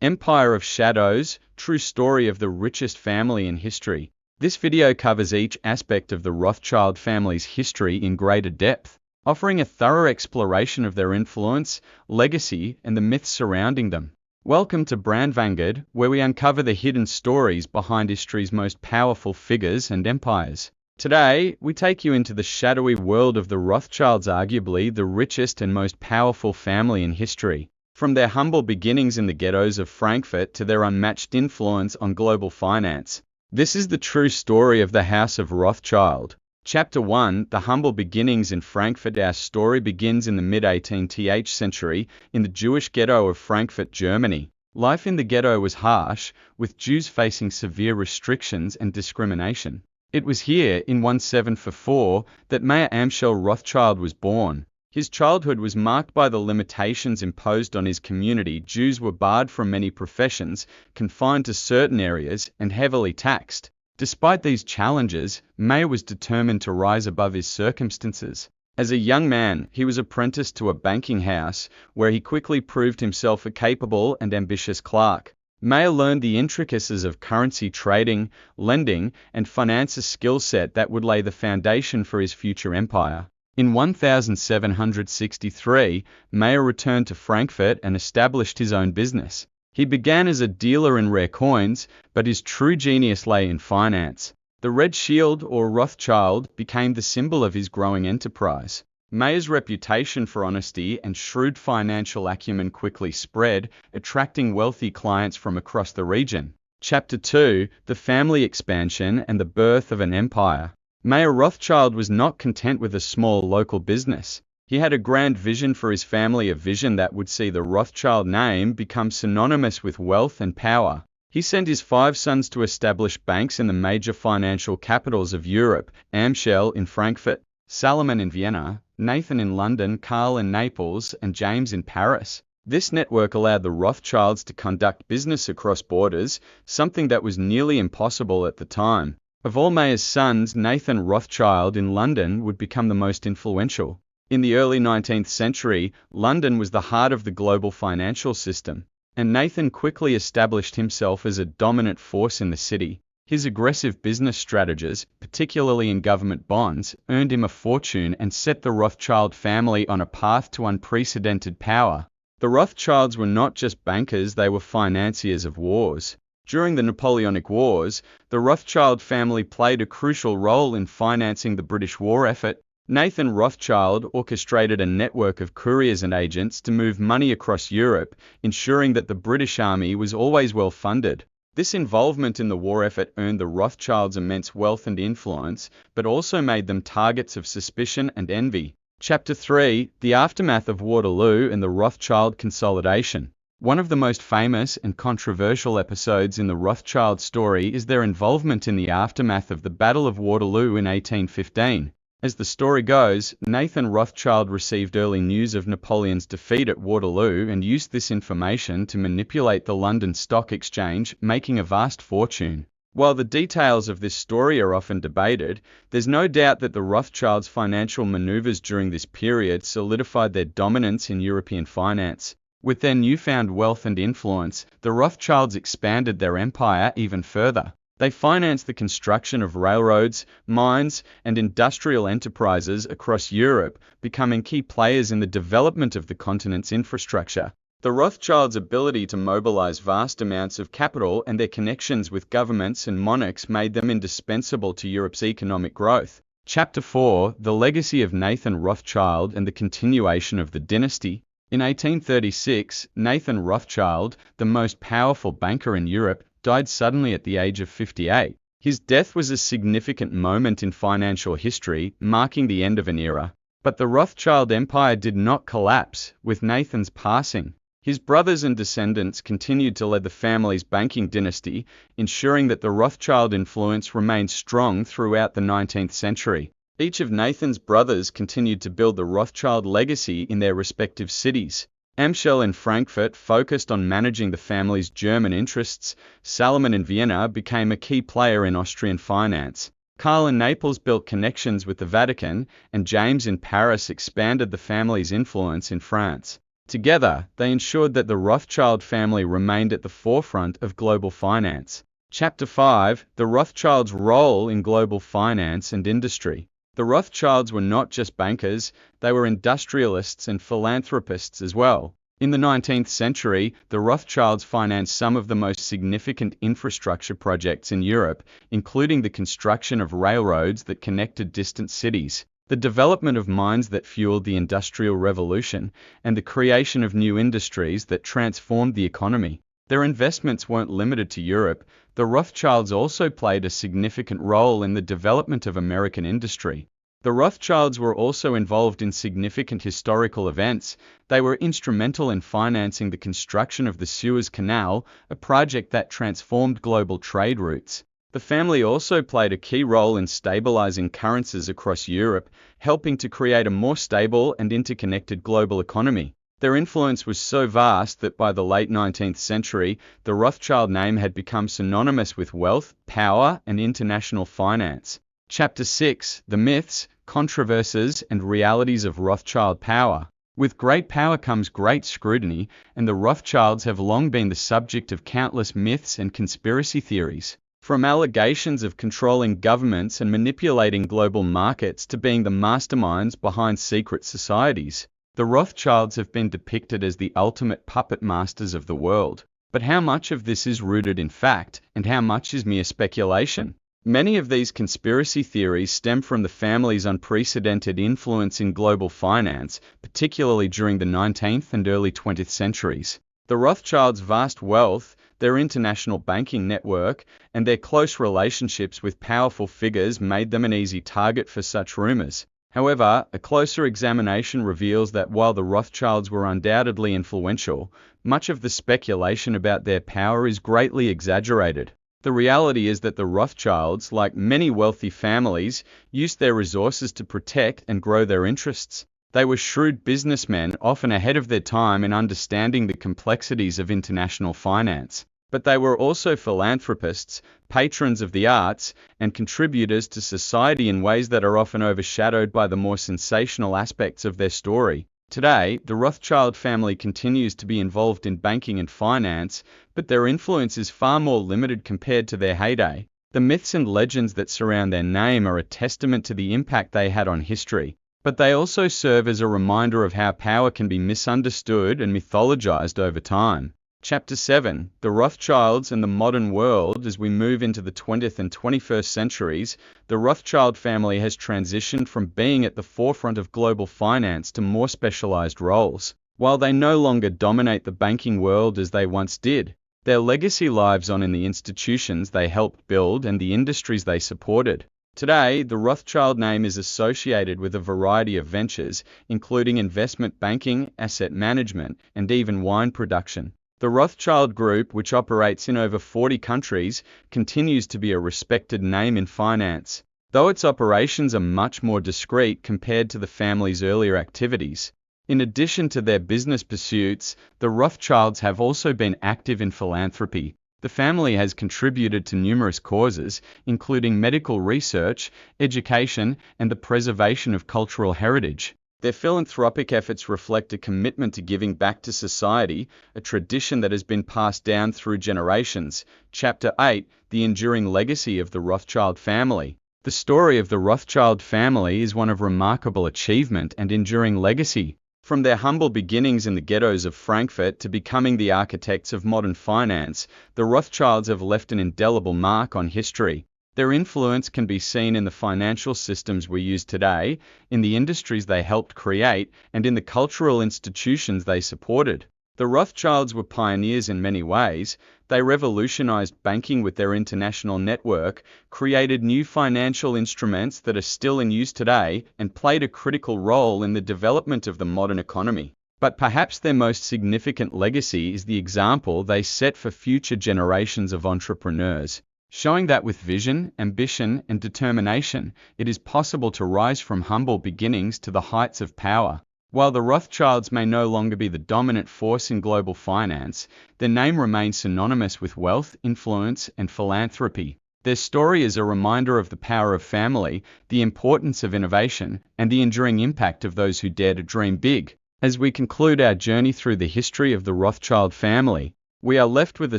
Empire of Shadows, true story of the richest family in history. This video covers each aspect of the Rothschild family's history in greater depth, offering a thorough exploration of their influence, legacy, and the myths surrounding them. Welcome to Brand Vanguard, where we uncover the hidden stories behind history's most powerful figures and empires. Today, we take you into the shadowy world of the Rothschilds, arguably the richest and most powerful family in history. From their humble beginnings in the ghettos of Frankfurt to their unmatched influence on global finance. This is the true story of the House of Rothschild. Chapter 1, The Humble Beginnings in Frankfurt. Our story begins in the mid-18th century, in the Jewish ghetto of Frankfurt, Germany. Life in the ghetto was harsh, with Jews facing severe restrictions and discrimination. It was here, in 1744, that Mayer Amschel Rothschild was born. His childhood was marked by the limitations imposed on his community. Jews were barred from many professions, confined to certain areas, and heavily taxed. Despite these challenges, Mayer was determined to rise above his circumstances. As a young man, he was apprenticed to a banking house, where he quickly proved himself a capable and ambitious clerk. Mayer learned the intricacies of currency trading, lending, and finance, a skill set that would lay the foundation for his future empire. In 1763, Mayer returned to Frankfurt and established his own business. He began as a dealer in rare coins, but his true genius lay in finance. The red shield, or Rothschild, became the symbol of his growing enterprise. Mayer's reputation for honesty and shrewd financial acumen quickly spread, attracting wealthy clients from across the region. Chapter 2, The Family Expansion and the Birth of an Empire. Mayer Rothschild was not content with a small local business. He had a grand vision for his family, a vision that would see the Rothschild name become synonymous with wealth and power. He sent his 5 sons to establish banks in the major financial capitals of Europe: Amschel in Frankfurt, Salomon in Vienna, Nathan in London, Karl in Naples, and James in Paris. This network allowed the Rothschilds to conduct business across borders, something that was nearly impossible at the time. Of all Mayer's sons, Nathan Rothschild in London would become the most influential. In the early 19th century, London was the heart of the global financial system, and Nathan quickly established himself as a dominant force in the city. His aggressive business strategies, particularly in government bonds, earned him a fortune and set the Rothschild family on a path to unprecedented power. The Rothschilds were not just bankers, they were financiers of wars. During the Napoleonic Wars, the Rothschild family played a crucial role in financing the British war effort. Nathan Rothschild orchestrated a network of couriers and agents to move money across Europe, ensuring that the British army was always well funded. This involvement in the war effort earned the Rothschilds immense wealth and influence, but also made them targets of suspicion and envy. Chapter 3, The Aftermath of Waterloo and the Rothschild Consolidation. One of the most famous and controversial episodes in the Rothschild story is their involvement in the aftermath of the Battle of Waterloo in 1815. As the story goes, Nathan Rothschild received early news of Napoleon's defeat at Waterloo and used this information to manipulate the London Stock Exchange, making a vast fortune. While the details of this story are often debated, there's no doubt that the Rothschilds' financial maneuvers during this period solidified their dominance in European finance. With their newfound wealth and influence, the Rothschilds expanded their empire even further. They financed the construction of railroads, mines, and industrial enterprises across Europe, becoming key players in the development of the continent's infrastructure. The Rothschilds' ability to mobilize vast amounts of capital and their connections with governments and monarchs made them indispensable to Europe's economic growth. Chapter 4, The Legacy of Nathan Rothschild and the Continuation of the Dynasty. In 1836, Nathan Rothschild, the most powerful banker in Europe, died suddenly at the age of 58. His death was a significant moment in financial history, marking the end of an era. But the Rothschild empire did not collapse with Nathan's passing. His brothers and descendants continued to lead the family's banking dynasty, ensuring that the Rothschild influence remained strong throughout the 19th century. Each of Nathan's brothers continued to build the Rothschild legacy in their respective cities. Amschel in Frankfurt focused on managing the family's German interests. Salomon in Vienna became a key player in Austrian finance. Karl in Naples built connections with the Vatican, and James in Paris expanded the family's influence in France. Together, they ensured that the Rothschild family remained at the forefront of global finance. Chapter 5: The Rothschilds' Role in Global Finance and Industry. The Rothschilds were not just bankers, they were industrialists and philanthropists as well. In the 19th century, the Rothschilds financed some of the most significant infrastructure projects in Europe, including the construction of railroads that connected distant cities, the development of mines that fueled the Industrial Revolution, and the creation of new industries that transformed the economy. Their investments weren't limited to Europe. The Rothschilds also played a significant role in the development of American industry. The Rothschilds were also involved in significant historical events. They were instrumental in financing the construction of the Suez Canal, a project that transformed global trade routes. The family also played a key role in stabilizing currencies across Europe, helping to create a more stable and interconnected global economy. Their influence was so vast that by the late 19th century, the Rothschild name had become synonymous with wealth, power, and international finance. Chapter 6: The Myths, Controversies, and Realities of Rothschild Power. With great power comes great scrutiny, and the Rothschilds have long been the subject of countless myths and conspiracy theories. From allegations of controlling governments and manipulating global markets to being the masterminds behind secret societies, the Rothschilds have been depicted as the ultimate puppet masters of the world. But how much of this is rooted in fact, and how much is mere speculation? Many of these conspiracy theories stem from the family's unprecedented influence in global finance, particularly during the 19th and early 20th centuries. The Rothschilds' vast wealth, their international banking network, and their close relationships with powerful figures made them an easy target for such rumors. However, a closer examination reveals that while the Rothschilds were undoubtedly influential, much of the speculation about their power is greatly exaggerated. The reality is that the Rothschilds, like many wealthy families, used their resources to protect and grow their interests. They were shrewd businessmen, often ahead of their time in understanding the complexities of international finance. But they were also philanthropists, patrons of the arts, and contributors to society in ways that are often overshadowed by the more sensational aspects of their story. Today, the Rothschild family continues to be involved in banking and finance, but their influence is far more limited compared to their heyday. The myths and legends that surround their name are a testament to the impact they had on history, but they also serve as a reminder of how power can be misunderstood and mythologized over time. Chapter 7: The Rothschilds and the Modern World. As we move into the 20th and 21st centuries, the Rothschild family has transitioned from being at the forefront of global finance to more specialized roles. While they no longer dominate the banking world as they once did, their legacy lives on in the institutions they helped build and the industries they supported. Today, the Rothschild name is associated with a variety of ventures, including investment banking, asset management, and even wine production. The Rothschild Group, which operates in over 40 countries, continues to be a respected name in finance, though its operations are much more discreet compared to the family's earlier activities. In addition to their business pursuits, the Rothschilds have also been active in philanthropy. The family has contributed to numerous causes, including medical research, education, and the preservation of cultural heritage. Their philanthropic efforts reflect a commitment to giving back to society, a tradition that has been passed down through generations. Chapter 8: The Enduring Legacy of the Rothschild Family. The story of the Rothschild family is one of remarkable achievement and enduring legacy. From their humble beginnings in the ghettos of Frankfurt to becoming the architects of modern finance, the Rothschilds have left an indelible mark on history. Their influence can be seen in the financial systems we use today, in the industries they helped create, and in the cultural institutions they supported. The Rothschilds were pioneers in many ways. They revolutionized banking with their international network, created new financial instruments that are still in use today, and played a critical role in the development of the modern economy. But perhaps their most significant legacy is the example they set for future generations of entrepreneurs, showing that with vision, ambition, and determination, it is possible to rise from humble beginnings to the heights of power. While the Rothschilds may no longer be the dominant force in global finance, their name remains synonymous with wealth, influence, and philanthropy. Their story is a reminder of the power of family, the importance of innovation, and the enduring impact of those who dare to dream big. As we conclude our journey through the history of the Rothschild family, we are left with a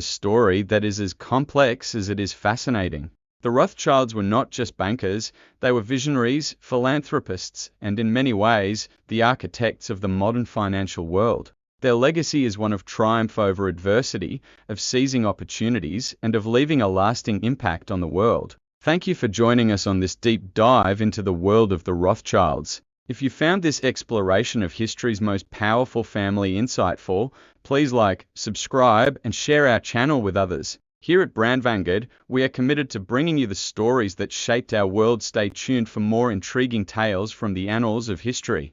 story that is as complex as it is fascinating. The Rothschilds were not just bankers, they were visionaries, philanthropists, and in many ways, the architects of the modern financial world. Their legacy is one of triumph over adversity, of seizing opportunities, and of leaving a lasting impact on the world. Thank you for joining us on this deep dive into the world of the Rothschilds. If you found this exploration of history's most powerful family insightful, please like, subscribe, and share our channel with others. Here at Brand Vanguard, we are committed to bringing you the stories that shaped our world. Stay tuned for more intriguing tales from the annals of history.